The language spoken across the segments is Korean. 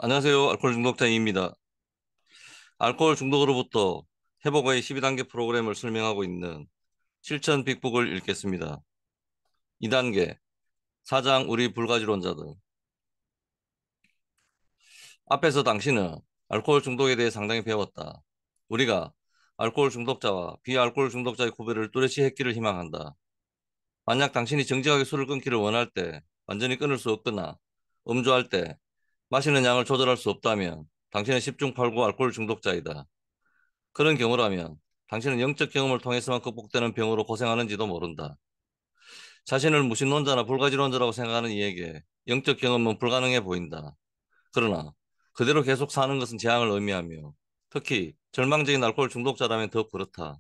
안녕하세요. 알코올 중독자 A입니다. 알코올 중독으로부터 회복의 12단계 프로그램을 설명하고 있는 실천 빅북을 읽겠습니다. 2단계, 사장 우리 불가지론자들. 앞에서 당신은 알코올 중독에 대해 상당히 배웠다. 우리가 알코올 중독자와 비알코올 중독자의 구별을 뚜렷이 했기를 희망한다. 만약 당신이 정직하게 술을 끊기를 원할 때 완전히 끊을 수 없거나 음주할 때 마시는 양을 조절할 수 없다면 당신은 10중 8구 알코올 중독자이다. 그런 경우라면 당신은 영적 경험을 통해서만 극복되는 병으로 고생하는지도 모른다. 자신을 무신론자나 불가지론자라고 생각하는 이에게 영적 경험은 불가능해 보인다. 그러나 그대로 계속 사는 것은 재앙을 의미하며 특히 절망적인 알코올 중독자라면 더욱 그렇다.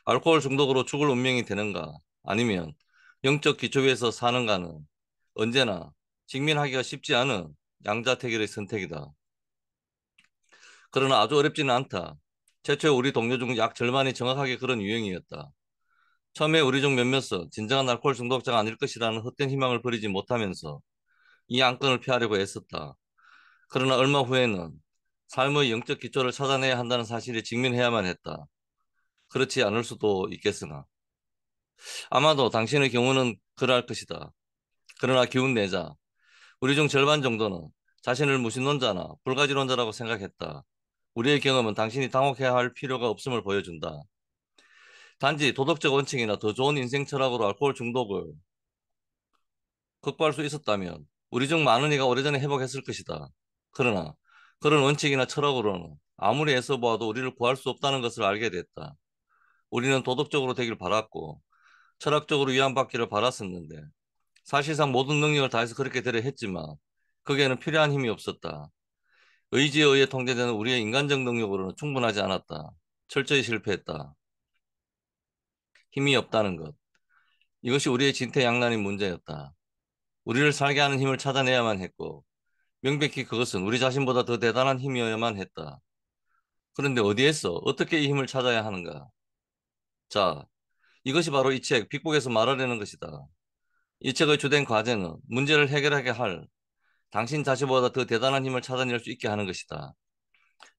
알코올 중독으로 죽을 운명이 되는가 아니면 영적 기초 위에서 사는가는 언제나 직면하기가 쉽지 않은 양자택일의 선택이다. 그러나 아주 어렵지는 않다. 최초에 우리 동료 중 약 절반이 정확하게 그런 유형이었다. 처음에 우리 중 몇몇은 진정한 알코올 중독자가 아닐 것이라는 헛된 희망을 버리지 못하면서 이 안건을 피하려고 애썼다. 그러나 얼마 후에는 삶의 영적 기초를 찾아내야 한다는 사실에 직면해야만 했다. 그렇지 않을 수도 있겠으나. 아마도 당신의 경우는 그러할 것이다. 그러나 기운 내자. 우리 중 절반 정도는 자신을 무신론자나 불가지론자라고 생각했다. 우리의 경험은 당신이 당혹해야 할 필요가 없음을 보여준다. 단지 도덕적 원칙이나 더 좋은 인생 철학으로 알코올 중독을 극복할 수 있었다면 우리 중 많은 이가 오래전에 회복했을 것이다. 그러나 그런 원칙이나 철학으로는 아무리 애써 보아도 우리를 구할 수 없다는 것을 알게 됐다. 우리는 도덕적으로 되길 바랐고 철학적으로 위안받기를 바랐었는데 사실상 모든 능력을 다해서 그렇게 되려 했지만 거기에는 필요한 힘이 없었다. 의지에 의해 통제되는 우리의 인간적 능력으로는 충분하지 않았다. 철저히 실패했다. 힘이 없다는 것. 이것이 우리의 진퇴양난인 문제였다. 우리를 살게 하는 힘을 찾아내야만 했고 명백히 그것은 우리 자신보다 더 대단한 힘이어야만 했다. 그런데 어디에서 어떻게 이 힘을 찾아야 하는가? 자, 이것이 바로 이 책 빅북에서 말하려는 것이다. 이 책의 주된 과제는 문제를 해결하게 할 당신 자신보다 더 대단한 힘을 찾아낼 수 있게 하는 것이다.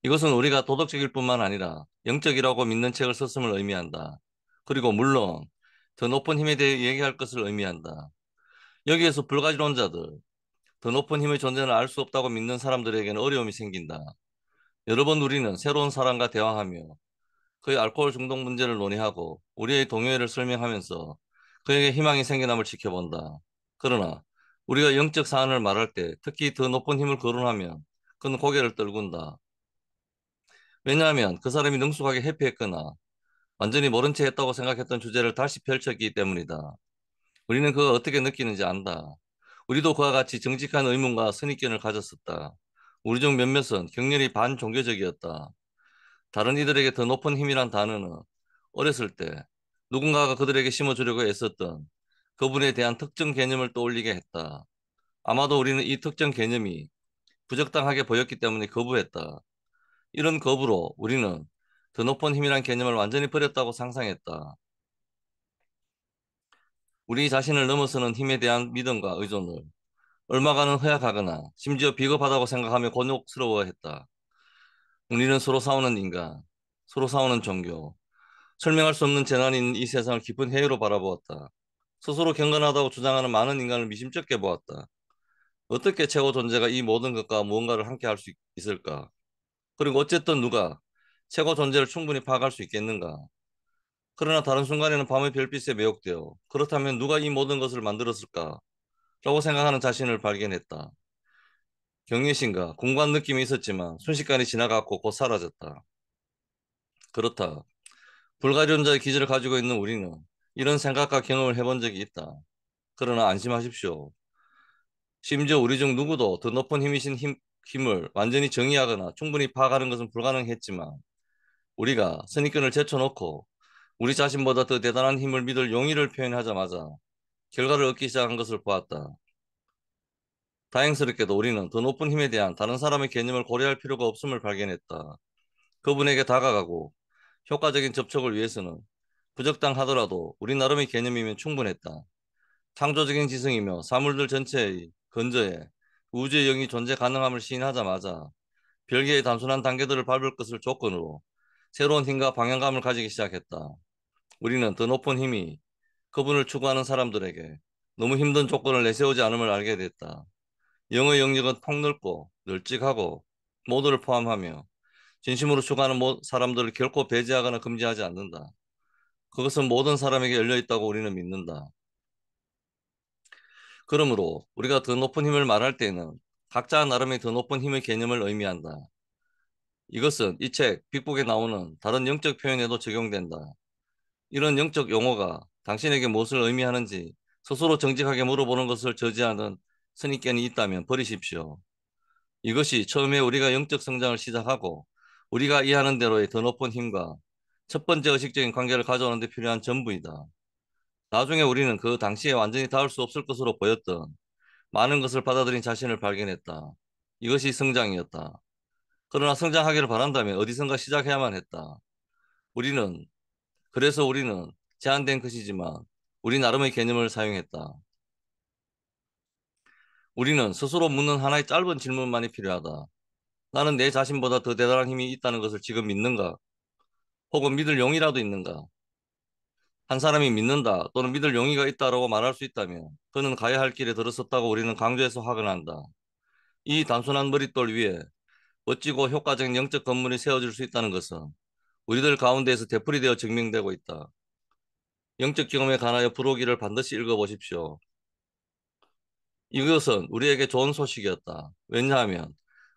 이것은 우리가 도덕적일 뿐만 아니라 영적이라고 믿는 책을 썼음을 의미한다. 그리고 물론 더 높은 힘에 대해 얘기할 것을 의미한다. 여기에서 불가지론자들, 더 높은 힘의 존재는 알 수 없다고 믿는 사람들에게는 어려움이 생긴다. 여러 번 우리는 새로운 사람과 대화하며 그의 알코올 중독 문제를 논의하고 우리의 동요를 설명하면서 그에게 희망이 생겨남을 지켜본다. 그러나 우리가 영적 사안을 말할 때 특히 더 높은 힘을 거론하면 그는 고개를 떨군다. 왜냐하면 그 사람이 능숙하게 회피했거나 완전히 모른 채 했다고 생각했던 주제를 다시 펼쳤기 때문이다. 우리는 그가 어떻게 느끼는지 안다. 우리도 그와 같이 정직한 의문과 선입견을 가졌었다. 우리 중 몇몇은 격렬히 반종교적이었다. 다른 이들에게 더 높은 힘이란 단어는 어렸을 때 누군가가 그들에게 심어주려고 애썼던 그분에 대한 특정 개념을 떠올리게 했다. 아마도 우리는 이 특정 개념이 부적당하게 보였기 때문에 거부했다. 이런 거부로 우리는 더 높은 힘이란 개념을 완전히 버렸다고 상상했다. 우리 자신을 넘어서는 힘에 대한 믿음과 의존을 얼마간은 허약하거나 심지어 비겁하다고 생각하며 곤욕스러워했다. 우리는 서로 싸우는 인간, 서로 싸우는 종교, 설명할 수 없는 재난이 있는 이 세상을 깊은 회의로 바라보았다. 스스로 경건하다고 주장하는 많은 인간을 미심쩍게 보았다. 어떻게 최고 존재가 이 모든 것과 무언가를 함께 할 수 있을까? 그리고 어쨌든 누가 최고 존재를 충분히 파악할 수 있겠는가? 그러나 다른 순간에는 밤의 별빛에 매혹되어 그렇다면 누가 이 모든 것을 만들었을까? 라고 생각하는 자신을 발견했다. 경외심과 공고한 느낌이 있었지만 순식간에 지나갔고 곧 사라졌다. 그렇다. 불가련자의 기질을 가지고 있는 우리는 이런 생각과 경험을 해본 적이 있다. 그러나 안심하십시오. 심지어 우리 중 누구도 더 높은 힘이신 힘을 완전히 정의하거나 충분히 파악하는 것은 불가능했지만 우리가 선입견을 제쳐놓고 우리 자신보다 더 대단한 힘을 믿을 용의를 표현하자마자 결과를 얻기 시작한 것을 보았다. 다행스럽게도 우리는 더 높은 힘에 대한 다른 사람의 개념을 고려할 필요가 없음을 발견했다. 그분에게 다가가고 효과적인 접촉을 위해서는 부적당하더라도 우리 나름의 개념이면 충분했다. 창조적인 지성이며 사물들 전체의 근저에 우주의 영이 존재 가능함을 시인하자마자 별개의 단순한 단계들을 밟을 것을 조건으로 새로운 힘과 방향감을 가지기 시작했다. 우리는 더 높은 힘이 그분을 추구하는 사람들에게 너무 힘든 조건을 내세우지 않음을 알게 됐다. 영의 영역은 폭넓고 널찍하고 모두를 포함하며 진심으로 추구하는 사람들을 결코 배제하거나 금지하지 않는다. 그것은 모든 사람에게 열려 있다고 우리는 믿는다. 그러므로 우리가 더 높은 힘을 말할 때에는 각자 나름의 더 높은 힘의 개념을 의미한다. 이것은 이 책 빅북에 나오는 다른 영적 표현에도 적용된다. 이런 영적 용어가 당신에게 무엇을 의미하는지 스스로 정직하게 물어보는 것을 저지하는 선입견이 있다면 버리십시오. 이것이 처음에 우리가 영적 성장을 시작하고 우리가 이해하는 대로의 더 높은 힘과 첫 번째 의식적인 관계를 가져오는 데 필요한 전부이다. 나중에 우리는 그 당시에 완전히 닿을 수 없을 것으로 보였던 많은 것을 받아들인 자신을 발견했다. 이것이 성장이었다. 그러나 성장하기를 바란다면 어디선가 시작해야만 했다. 우리는, 그래서 우리는 제한된 것이지만 우리 나름의 개념을 사용했다. 우리는 스스로 묻는 하나의 짧은 질문만이 필요하다. 나는 내 자신보다 더 대단한 힘이 있다는 것을 지금 믿는가? 혹은 믿을 용이라도 있는가? 한 사람이 믿는다 또는 믿을 용의가 있다라고 말할 수 있다면 그는 가야 할 길에 들어섰다고 우리는 강조해서 확언한다. 이 단순한 머릿돌 위에 멋지고 효과적인 영적 건물이 세워질 수 있다는 것은 우리들 가운데에서 되풀이되어 증명되고 있다. 영적 경험에 관하여 부록이를 반드시 읽어보십시오. 이것은 우리에게 좋은 소식이었다. 왜냐하면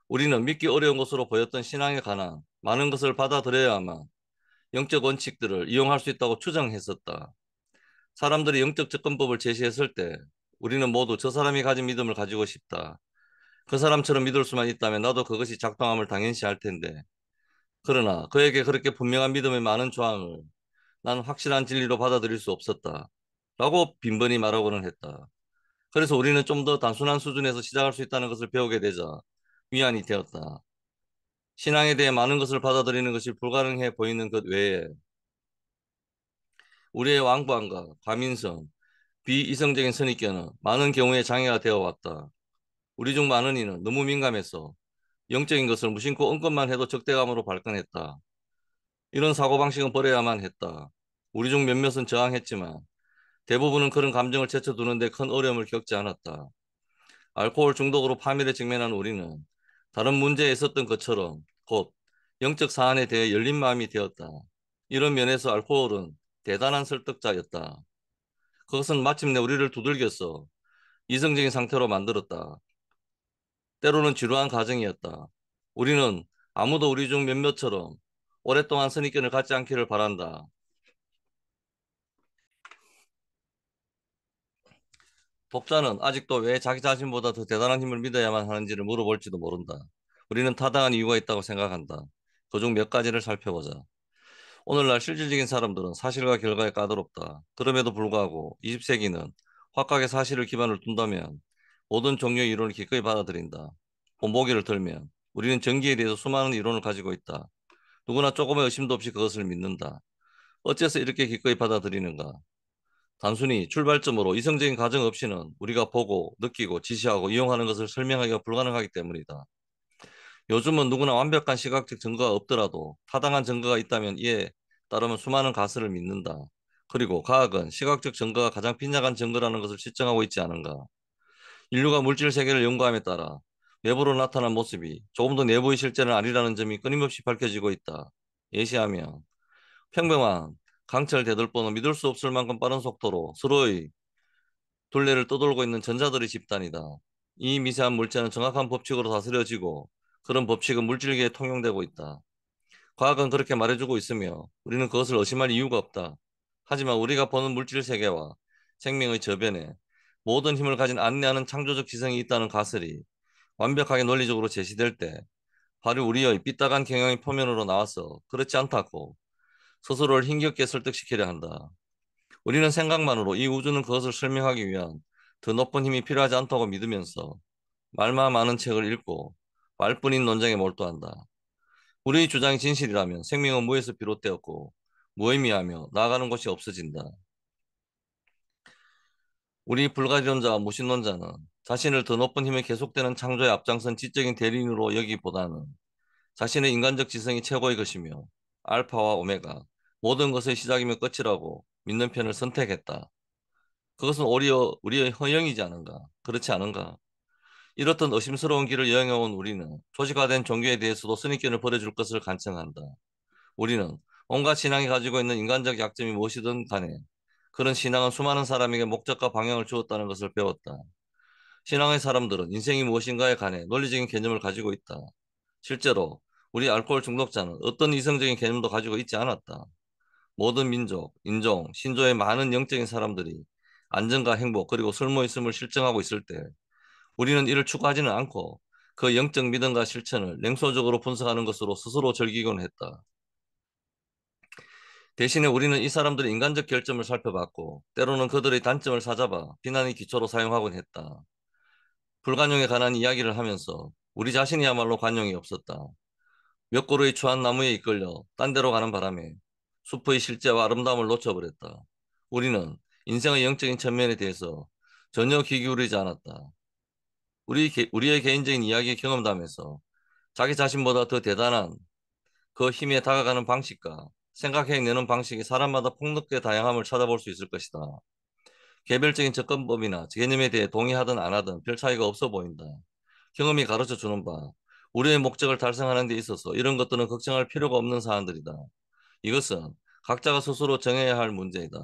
우리는 믿기 어려운 것으로 보였던 신앙에 관한 많은 것을 받아들여야만 영적 원칙들을 이용할 수 있다고 추정했었다. 사람들이 영적 접근법을 제시했을 때 우리는 모두 저 사람이 가진 믿음을 가지고 싶다. 그 사람처럼 믿을 수만 있다면 나도 그것이 작동함을 당연시 할 텐데. 그러나 그에게 그렇게 분명한 믿음의 많은 조항을 나는 확실한 진리로 받아들일 수 없었다. 라고 빈번히 말하고는 했다. 그래서 우리는 좀 더 단순한 수준에서 시작할 수 있다는 것을 배우게 되자 위안이 되었다. 신앙에 대해 많은 것을 받아들이는 것이 불가능해 보이는 것 외에 우리의 왕관과 과민성, 비이성적인 선입견은 많은 경우에 장애가 되어 왔다. 우리 중 많은 이는 너무 민감해서 영적인 것을 무심코 언급만 해도 적대감으로 발끈했다. 이런 사고방식은 버려야만 했다. 우리 중 몇몇은 저항했지만 대부분은 그런 감정을 제쳐두는데 큰 어려움을 겪지 않았다. 알코올 중독으로 파멸에 직면한 우리는 다른 문제에 있었던 것처럼 곧 영적 사안에 대해 열린 마음이 되었다. 이런 면에서 알코올은 대단한 설득자였다. 그것은 마침내 우리를 두들겨서 이성적인 상태로 만들었다. 때로는 지루한 과정이었다. 우리는 아무도 우리 중 몇몇처럼 오랫동안 선입견을 갖지 않기를 바란다. 독자는 아직도 왜 자기 자신보다 더 대단한 힘을 믿어야만 하는지를 물어볼지도 모른다. 우리는 타당한 이유가 있다고 생각한다. 그중 몇 가지를 살펴보자. 오늘날 실질적인 사람들은 사실과 결과에 까다롭다. 그럼에도 불구하고 20세기는 확각의 사실을 기반으로 둔다면 모든 종류의 이론을 기꺼이 받아들인다. 본보기를 들면 우리는 전기에 대해서 수많은 이론을 가지고 있다. 누구나 조금의 의심도 없이 그것을 믿는다. 어째서 이렇게 기꺼이 받아들이는가? 단순히 출발점으로 이성적인 가정 없이는 우리가 보고, 느끼고, 지시하고, 이용하는 것을 설명하기가 불가능하기 때문이다. 요즘은 누구나 완벽한 시각적 증거가 없더라도 타당한 증거가 있다면 이에 따르면 수많은 가설을 믿는다. 그리고 과학은 시각적 증거가 가장 빈약한 증거라는 것을 실증하고 있지 않은가. 인류가 물질 세계를 연구함에 따라 외부로 나타난 모습이 조금 더 내부의 실제는 아니라는 점이 끊임없이 밝혀지고 있다. 예시하면 평범한 강철 대들보는 믿을 수 없을 만큼 빠른 속도로 서로의 둘레를 떠돌고 있는 전자들의 집단이다. 이 미세한 물체는 정확한 법칙으로 다스려지고 그런 법칙은 물질계에 통용되고 있다. 과학은 그렇게 말해주고 있으며 우리는 그것을 의심할 이유가 없다. 하지만 우리가 보는 물질 세계와 생명의 저변에 모든 힘을 가진 안내하는 창조적 지성이 있다는 가설이 완벽하게 논리적으로 제시될 때 바로 우리의 삐딱한 경향이 표면으로 나와서 그렇지 않다고 스스로를 힘겹게 설득시키려 한다. 우리는 생각만으로 이 우주는 그것을 설명하기 위한 더 높은 힘이 필요하지 않다고 믿으면서 말만 많은 책을 읽고 말뿐인 논쟁에 몰두한다. 우리의 주장이 진실이라면 생명은 무에서 비롯되었고 무의미하며 나아가는 곳이 없어진다. 우리 불가지론자와 무신론자는 자신을 더 높은 힘에 계속되는 창조에 앞장선 지적인 대리인으로 여기보다는 자신의 인간적 지성이 최고의 것이며 알파와 오메가, 모든 것의 시작이며 끝이라고 믿는 편을 선택했다. 그것은 오히려 우리의 허영이지 않은가? 그렇지 않은가? 이렇듯 의심스러운 길을 여행해온 우리는 조직화된 종교에 대해서도 선입견을 버려줄 것을 간청한다. 우리는 온갖 신앙이 가지고 있는 인간적 약점이 무엇이든 간에 그런 신앙은 수많은 사람에게 목적과 방향을 주었다는 것을 배웠다. 신앙의 사람들은 인생이 무엇인가에 관해 논리적인 개념을 가지고 있다. 실제로 우리 알코올 중독자는 어떤 이성적인 개념도 가지고 있지 않았다. 모든 민족, 인종, 신조의 많은 영적인 사람들이 안전과 행복 그리고 쓸모있음을 실증하고 있을 때 우리는 이를 추구하지는 않고 그 영적 믿음과 실천을 냉소적으로 분석하는 것으로 스스로 즐기곤 했다. 대신에 우리는 이 사람들의 인간적 결점을 살펴봤고 때로는 그들의 단점을 사잡아 비난의 기초로 사용하곤 했다. 불관용에 관한 이야기를 하면서 우리 자신이야말로 관용이 없었다. 몇 그루의 추한 나무에 이끌려 딴 데로 가는 바람에 숲의 실제와 아름다움을 놓쳐버렸다. 우리는 인생의 영적인 측면에 대해서 전혀 귀 기울이지 않았다. 우리의 개인적인 이야기 경험담에서 자기 자신보다 더 대단한 그 힘에 다가가는 방식과 생각해내는 방식이 사람마다 폭넓게 다양함을 찾아볼 수 있을 것이다. 개별적인 접근법이나 개념에 대해 동의하든 안 하든 별 차이가 없어 보인다. 경험이 가르쳐 주는 바, 우리의 목적을 달성하는 데 있어서 이런 것들은 걱정할 필요가 없는 사안들이다. 이것은 각자가 스스로 정해야 할 문제이다.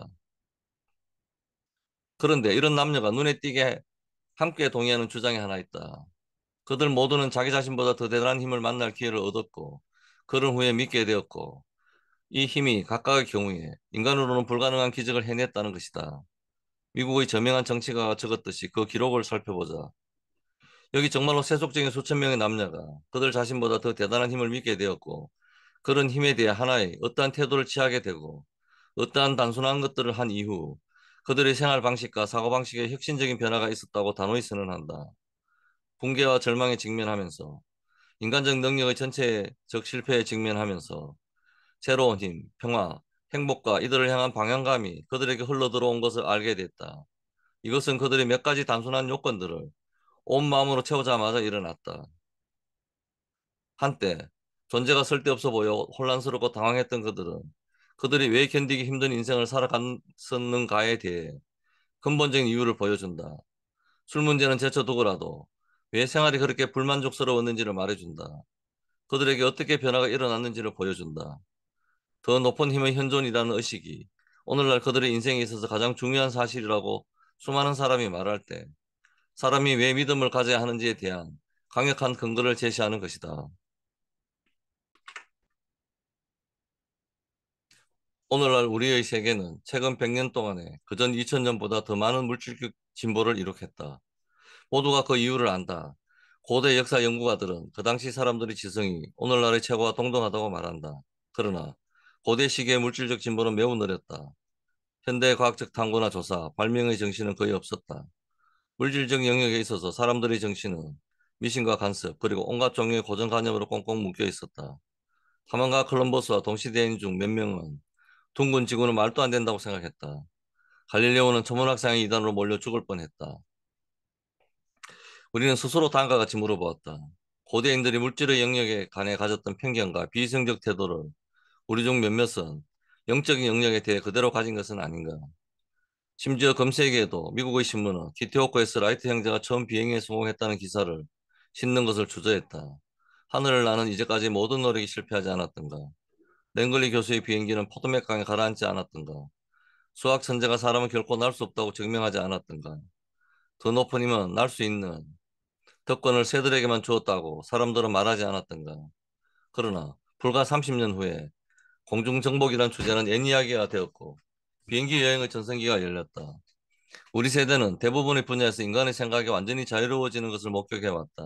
그런데 이런 남녀가 눈에 띄게 함께 동의하는 주장이 하나 있다. 그들 모두는 자기 자신보다 더 대단한 힘을 만날 기회를 얻었고, 그런 후에 믿게 되었고, 이 힘이 각각의 경우에 인간으로는 불가능한 기적을 해냈다는 것이다. 미국의 저명한 정치가가 적었듯이 그 기록을 살펴보자. 여기 정말로 세속적인 수천 명의 남녀가 그들 자신보다 더 대단한 힘을 믿게 되었고, 그런 힘에 대해 하나의 어떠한 태도를 취하게 되고, 어떠한 단순한 것들을 한 이후 그들의 생활 방식과 사고 방식에 혁신적인 변화가 있었다고 단호히 선언한다. 붕괴와 절망에 직면하면서 인간적 능력의 전체적 실패에 직면하면서 새로운 힘, 평화, 행복과 이들을 향한 방향감이 그들에게 흘러들어온 것을 알게 됐다. 이것은 그들의 몇 가지 단순한 요건들을 온 마음으로 채우자마자 일어났다. 한때 존재가 쓸데없어 보여 혼란스럽고 당황했던 그들은 그들이 왜 견디기 힘든 인생을 살아갔었는가에 대해 근본적인 이유를 보여준다. 술 문제는 제쳐두고라도 왜 생활이 그렇게 불만족스러웠는지를 말해준다. 그들에게 어떻게 변화가 일어났는지를 보여준다. 더 높은 힘의 현존이라는 의식이 오늘날 그들의 인생에 있어서 가장 중요한 사실이라고 수많은 사람이 말할 때 사람이 왜 믿음을 가져야 하는지에 대한 강력한 근거를 제시하는 것이다. 오늘날 우리의 세계는 최근 100년 동안에 그전 2000년보다 더 많은 물질적 진보를 이룩했다. 모두가 그 이유를 안다. 고대 역사 연구가들은 그 당시 사람들의 지성이 오늘날의 최고와 동등하다고 말한다. 그러나 고대 시기의 물질적 진보는 매우 느렸다. 현대 과학적 탐구나 조사, 발명의 정신은 거의 없었다. 물질적 영역에 있어서 사람들의 정신은 미신과 간섭, 그리고 온갖 종류의 고정관념으로 꽁꽁 묶여 있었다. 하만과 콜럼버스와 동시대인 중 몇 명은 둥근 지구는 말도 안 된다고 생각했다. 갈릴레오는 천문학상의 이단으로 몰려 죽을 뻔했다. 우리는 스스로 다음과 같이 물어보았다. 고대인들이 물질의 영역에 관해 가졌던 편견과 비이성적 태도를 우리 중 몇몇은 영적인 영역에 대해 그대로 가진 것은 아닌가. 심지어 금세기에도 미국의 신문은 기태오크에서 라이트 형제가 처음 비행에 성공했다는 기사를 싣는 것을 주저했다. 하늘을 나는 이제까지 모든 노력이 실패하지 않았던가. 랭글리 교수의 비행기는 포도맥 강에 가라앉지 않았던가. 수학 천재가 사람은 결코 날 수 없다고 증명하지 않았던가. 더 높은 힘은 날 수 있는 특권을 새들에게만 주었다고 사람들은 말하지 않았던가. 그러나 불과 30년 후에 공중정복이란 주제는 옛 이야기가 되었고 비행기 여행의 전성기가 열렸다. 우리 세대는 대부분의 분야에서 인간의 생각이 완전히 자유로워지는 것을 목격해왔다.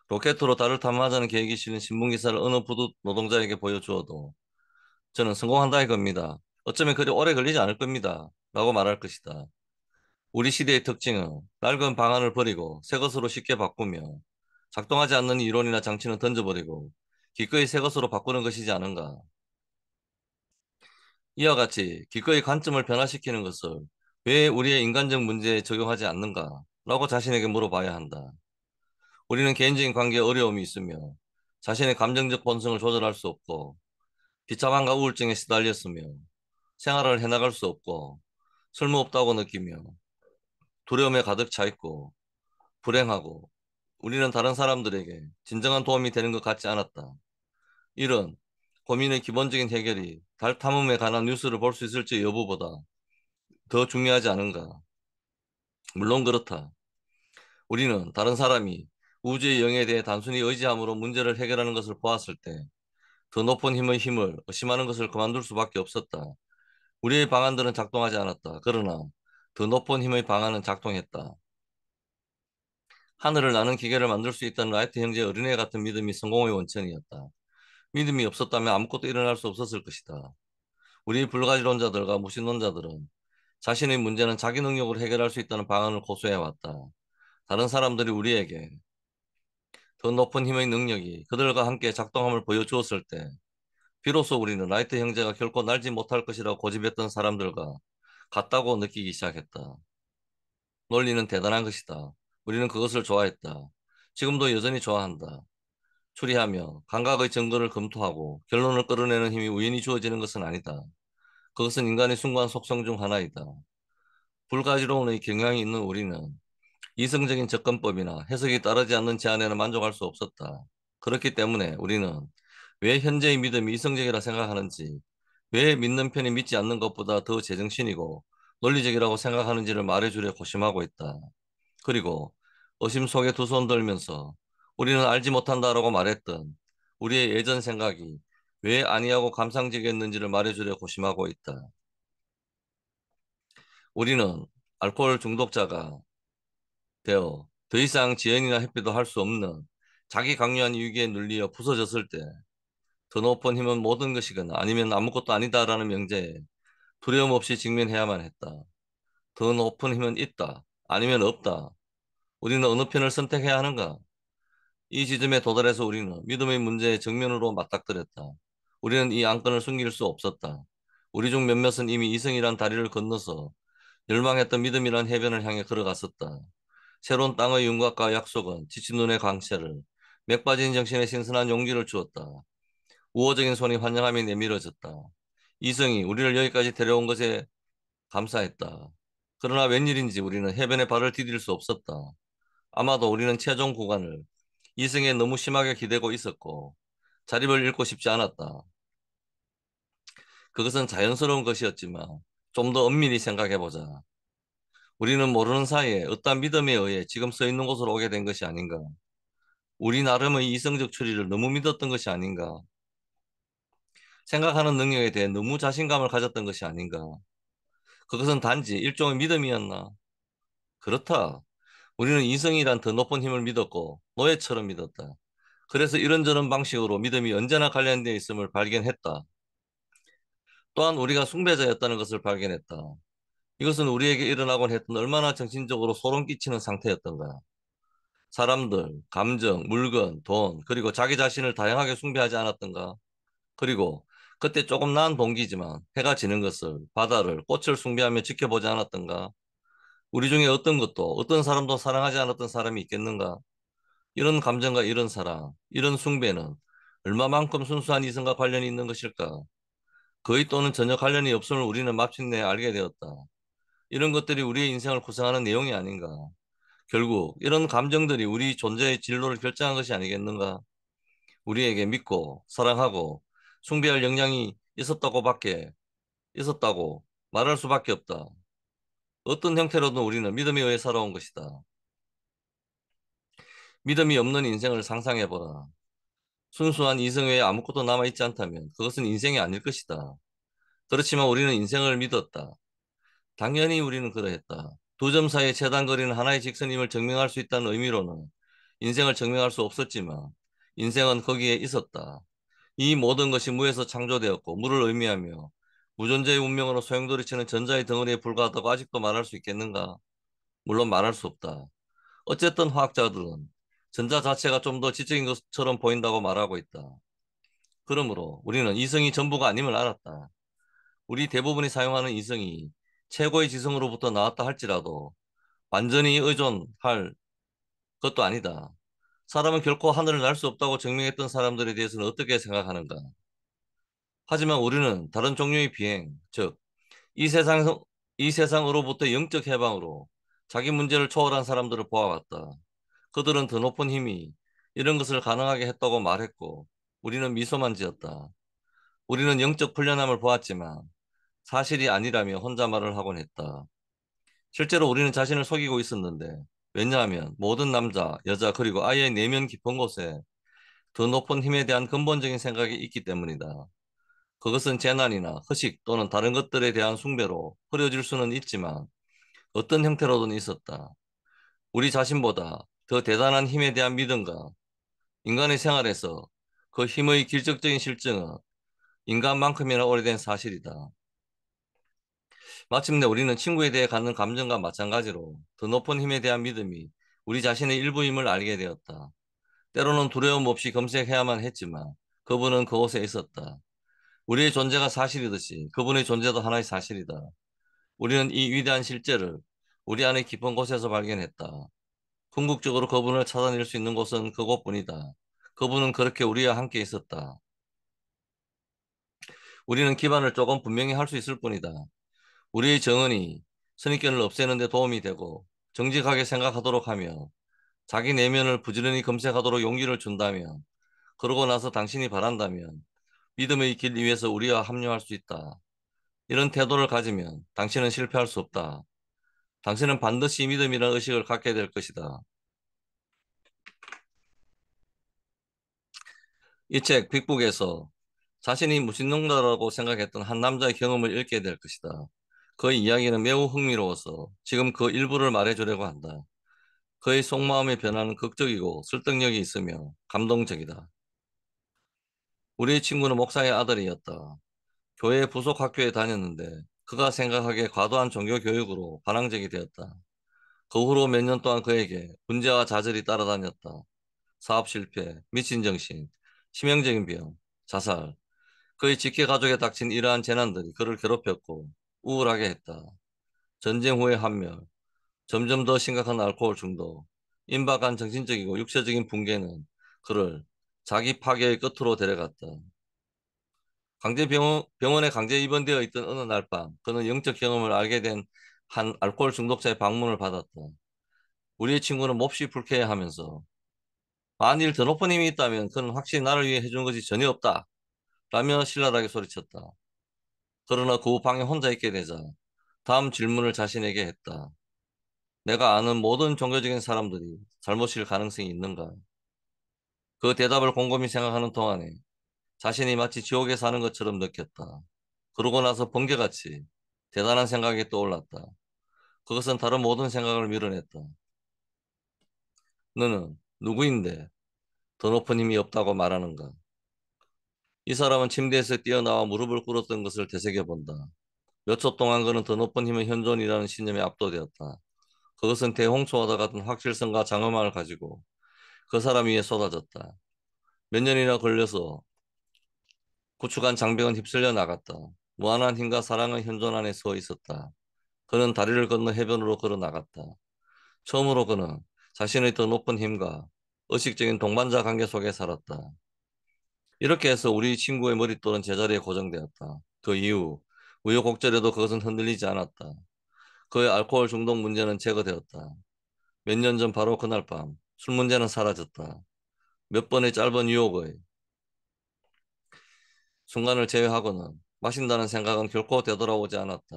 로켓으로 달을 탐험하자는 계획이 실린 신문기사를 어느 부두 노동자에게 보여주어도 저는 성공한다 이겁니다. 어쩌면 그리 오래 걸리지 않을 겁니다. 라고 말할 것이다. 우리 시대의 특징은 낡은 방안을 버리고 새 것으로 쉽게 바꾸며 작동하지 않는 이론이나 장치는 던져버리고 기꺼이 새 것으로 바꾸는 것이지 않은가. 이와 같이 기꺼이 관점을 변화시키는 것을 왜 우리의 인간적 문제에 적용하지 않는가? 라고 자신에게 물어봐야 한다. 우리는 개인적인 관계에 어려움이 있으며 자신의 감정적 본성을 조절할 수 없고 비참함과 우울증에 시달렸으며 생활을 해나갈 수 없고 쓸모없다고 느끼며 두려움에 가득 차 있고 불행하고 우리는 다른 사람들에게 진정한 도움이 되는 것 같지 않았다. 이런 고민의 기본적인 해결이 달 탐험에 관한 뉴스를 볼 수 있을지 여부보다 더 중요하지 않은가? 물론 그렇다. 우리는 다른 사람이 우주의 영에 대해 단순히 의지함으로 문제를 해결하는 것을 보았을 때 더 높은 힘의 힘을 의심하는 것을 그만둘 수밖에 없었다. 우리의 방안들은 작동하지 않았다. 그러나 더 높은 힘의 방안은 작동했다. 하늘을 나는 기계를 만들 수 있다는 라이트 형제의 어린애 같은 믿음이 성공의 원천이었다. 믿음이 없었다면 아무것도 일어날 수 없었을 것이다. 우리 불가지론자들과 무신론자들은 자신의 문제는 자기 능력으로 해결할 수 있다는 방안을 고수해왔다. 다른 사람들이 우리에게 더 높은 힘의 능력이 그들과 함께 작동함을 보여주었을 때 비로소 우리는 라이트 형제가 결코 날지 못할 것이라고 고집했던 사람들과 같다고 느끼기 시작했다. 논리는 대단한 것이다. 우리는 그것을 좋아했다. 지금도 여전히 좋아한다. 추리하며 감각의 증거를 검토하고 결론을 끌어내는 힘이 우연히 주어지는 것은 아니다. 그것은 인간의 순수한 속성 중 하나이다. 불가지론의 경향이 있는 우리는 이성적인 접근법이나 해석이 따르지 않는 제안에는 만족할 수 없었다. 그렇기 때문에 우리는 왜 현재의 믿음이 이성적이라 생각하는지, 왜 믿는 편이 믿지 않는 것보다 더 제정신이고 논리적이라고 생각하는지를 말해주려 고심하고 있다. 그리고 의심 속에 두 손 들면서 우리는 알지 못한다라고 말했던 우리의 예전 생각이 왜 아니하고 감상적이었는지를 말해주려 고심하고 있다. 우리는 알코올 중독자가 되어 더 이상 지연이나 회피도 할 수 없는 자기 강요한 유기에 눌리어 부서졌을 때 더 높은 힘은 모든 것이거나 아니면 아무것도 아니다라는 명제에 두려움 없이 직면해야만 했다. 더 높은 힘은 있다. 아니면 없다. 우리는 어느 편을 선택해야 하는가? 이 지점에 도달해서 우리는 믿음의 문제에 정면으로 맞닥뜨렸다. 우리는 이 안건을 숨길 수 없었다. 우리 중 몇몇은 이미 이성이란 다리를 건너서 열망했던 믿음이란 해변을 향해 걸어갔었다. 새로운 땅의 윤곽과 약속은 지친 눈의 광채를, 맥 빠진 정신에 신선한 용기를 주었다. 우호적인 손이 환영함에 내밀어졌다. 이성이 우리를 여기까지 데려온 것에 감사했다. 그러나 웬일인지 우리는 해변에 발을 디딜 수 없었다. 아마도 우리는 최종 구간을 이성에 너무 심하게 기대고 있었고 자립을 잃고 싶지 않았다. 그것은 자연스러운 것이었지만 좀 더 엄밀히 생각해보자. 우리는 모르는 사이에 어떤 믿음에 의해 지금 서 있는 곳으로 오게 된 것이 아닌가. 우리 나름의 이성적 추리를 너무 믿었던 것이 아닌가. 생각하는 능력에 대해 너무 자신감을 가졌던 것이 아닌가. 그것은 단지 일종의 믿음이었나? 그렇다. 우리는 이성이란 더 높은 힘을 믿었고 노예처럼 믿었다. 그래서 이런저런 방식으로 믿음이 언제나 관련되어 있음을 발견했다. 또한 우리가 숭배자였다는 것을 발견했다. 이것은 우리에게 일어나곤 했던 얼마나 정신적으로 소름 끼치는 상태였던가. 사람들, 감정, 물건, 돈, 그리고 자기 자신을 다양하게 숭배하지 않았던가. 그리고 그때 조금 나은 동기지만 해가 지는 것을, 바다를, 꽃을 숭배하며 지켜보지 않았던가. 우리 중에 어떤 것도 어떤 사람도 사랑하지 않았던 사람이 있겠는가? 이런 감정과 이런 사랑, 이런 숭배는 얼마만큼 순수한 이성과 관련이 있는 것일까? 거의 또는 전혀 관련이 없음을 우리는 마침내 알게 되었다. 이런 것들이 우리의 인생을 구성하는 내용이 아닌가? 결국 이런 감정들이 우리 존재의 진로를 결정한 것이 아니겠는가? 우리에게 믿고 사랑하고 숭배할 역량이 있었다고 말할 수밖에 없다. 어떤 형태로든 우리는 믿음에 의해 살아온 것이다. 믿음이 없는 인생을 상상해보라. 순수한 이성 외에 아무것도 남아있지 않다면 그것은 인생이 아닐 것이다. 그렇지만 우리는 인생을 믿었다. 당연히 우리는 그러했다. 두 점 사이의 재단거리는 하나의 직선임을 증명할 수 있다는 의미로는 인생을 증명할 수 없었지만 인생은 거기에 있었다. 이 모든 것이 무에서 창조되었고 무를 의미하며 무존재의 운명으로 소용돌이치는 전자의 덩어리에 불과하다고 아직도 말할 수 있겠는가? 물론 말할 수 없다. 어쨌든 화학자들은 전자 자체가 좀 더 지적인 것처럼 보인다고 말하고 있다. 그러므로 우리는 이성이 전부가 아님을 알았다. 우리 대부분이 사용하는 이성이 최고의 지성으로부터 나왔다 할지라도 완전히 의존할 것도 아니다. 사람은 결코 하늘을 날 수 없다고 증명했던 사람들에 대해서는 어떻게 생각하는가? 하지만 우리는 다른 종류의 비행, 즉, 이 세상, 이 세상으로부터 영적 해방으로 자기 문제를 초월한 사람들을 보아왔다. 그들은 더 높은 힘이 이런 것을 가능하게 했다고 말했고, 우리는 미소만 지었다. 우리는 영적 훈련함을 보았지만 사실이 아니라며 혼자 말을 하곤 했다. 실제로 우리는 자신을 속이고 있었는데, 왜냐하면 모든 남자, 여자, 그리고 아이의 내면 깊은 곳에 더 높은 힘에 대한 근본적인 생각이 있기 때문이다. 그것은 재난이나 허식 또는 다른 것들에 대한 숭배로 흐려질 수는 있지만 어떤 형태로든 있었다. 우리 자신보다 더 대단한 힘에 대한 믿음과 인간의 생활에서 그 힘의 길적적인 실증은 인간만큼이나 오래된 사실이다. 마침내 우리는 친구에 대해 갖는 감정과 마찬가지로 더 높은 힘에 대한 믿음이 우리 자신의 일부임을 알게 되었다. 때로는 두려움 없이 검색해야만 했지만 그분은 그곳에 있었다. 우리의 존재가 사실이듯이 그분의 존재도 하나의 사실이다. 우리는 이 위대한 실제를 우리 안의 깊은 곳에서 발견했다. 궁극적으로 그분을 찾아낼 수 있는 곳은 그곳뿐이다. 그분은 그렇게 우리와 함께 있었다. 우리는 기반을 조금 분명히 할 수 있을 뿐이다. 우리의 정언이 선입견을 없애는 데 도움이 되고 정직하게 생각하도록 하며 자기 내면을 부지런히 검색하도록 용기를 준다면, 그러고 나서 당신이 바란다면 믿음의 길 위에서 우리와 합류할 수 있다. 이런 태도를 가지면 당신은 실패할 수 없다. 당신은 반드시 믿음이라는 의식을 갖게 될 것이다. 이 책 빅북에서 자신이 무신론자라고 생각했던 한 남자의 경험을 읽게 될 것이다. 그의 이야기는 매우 흥미로워서 지금 그 일부를 말해주려고 한다. 그의 속마음의 변화는 극적이고 설득력이 있으며 감동적이다. 우리 친구는 목사의 아들이었다. 교회 부속 학교에 다녔는데 그가 생각하기에 과도한 종교 교육으로 반항적이 되었다. 그 후로 몇 년 동안 그에게 문제와 좌절이 따라다녔다. 사업 실패, 미친 정신, 치명적인 병, 자살. 그의 직계 가족에 닥친 이러한 재난들이 그를 괴롭혔고 우울하게 했다. 전쟁 후의 환멸, 점점 더 심각한 알코올 중독, 임박한 정신적이고 육체적인 붕괴는 그를 자기 파괴의 끝으로 데려갔다. 병원에 강제 입원되어 있던 어느 날 밤, 그는 영적 경험을 알게 된 한 알코올 중독자의 방문을 받았다. 우리의 친구는 몹시 불쾌해하면서 만일 더 높은 힘이 있다면 그는 확실히 나를 위해 해준 것이 전혀 없다. 라며 신랄하게 소리쳤다. 그러나 그 방에 혼자 있게 되자 다음 질문을 자신에게 했다. 내가 아는 모든 종교적인 사람들이 잘못일 가능성이 있는가? 그 대답을 곰곰이 생각하는 동안에 자신이 마치 지옥에 사는 것처럼 느꼈다. 그러고 나서 번개같이 대단한 생각이 떠올랐다. 그것은 다른 모든 생각을 밀어냈다. 너는 누구인데 더 높은 힘이 없다고 말하는가? 이 사람은 침대에서 뛰어나와 무릎을 꿇었던 것을 되새겨본다. 몇 초 동안 그는 더 높은 힘의 현존이라는 신념에 압도되었다. 그것은 대홍초와도 같은 확실성과 장엄함을 가지고 그 사람 위에 쏟아졌다. 몇 년이나 걸려서 구축한 장벽은 휩쓸려 나갔다. 무한한 힘과 사랑의 현존 안에 서 있었다. 그는 다리를 건너 해변으로 걸어 나갔다. 처음으로 그는 자신의 더 높은 힘과 의식적인 동반자 관계 속에 살았다. 이렇게 해서 우리 친구의 머릿돌은 제자리에 고정되었다. 그 이후 우여곡절에도 그것은 흔들리지 않았다. 그의 알코올 중독 문제는 제거되었다. 몇 년 전 바로 그날 밤 술 문제는 사라졌다. 몇 번의 짧은 유혹의 순간을 제외하고는 마신다는 생각은 결코 되돌아오지 않았다.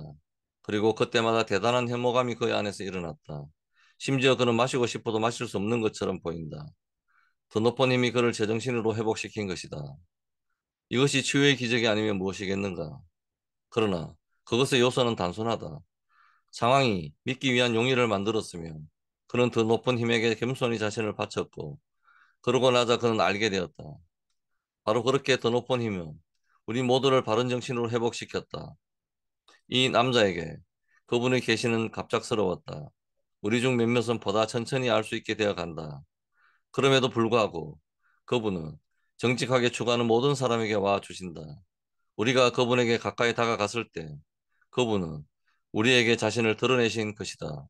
그리고 그때마다 대단한 혐오감이 그의 안에서 일어났다. 심지어 그는 마시고 싶어도 마실 수 없는 것처럼 보인다. 더 높은 힘이 그를 제정신으로 회복시킨 것이다. 이것이 치유의 기적이 아니면 무엇이겠는가? 그러나 그것의 요소는 단순하다. 상황이 믿기 위한 용의를 만들었으면 그는 더 높은 힘에게 겸손히 자신을 바쳤고, 그러고 나자 그는 알게 되었다. 바로 그렇게 더 높은 힘은 우리 모두를 바른 정신으로 회복시켰다. 이 남자에게 그분의 계시는 갑작스러웠다. 우리 중 몇몇은 보다 천천히 알 수 있게 되어 간다. 그럼에도 불구하고 그분은 정직하게 추구하는 모든 사람에게 와 주신다. 우리가 그분에게 가까이 다가갔을 때 그분은 우리에게 자신을 드러내신 것이다.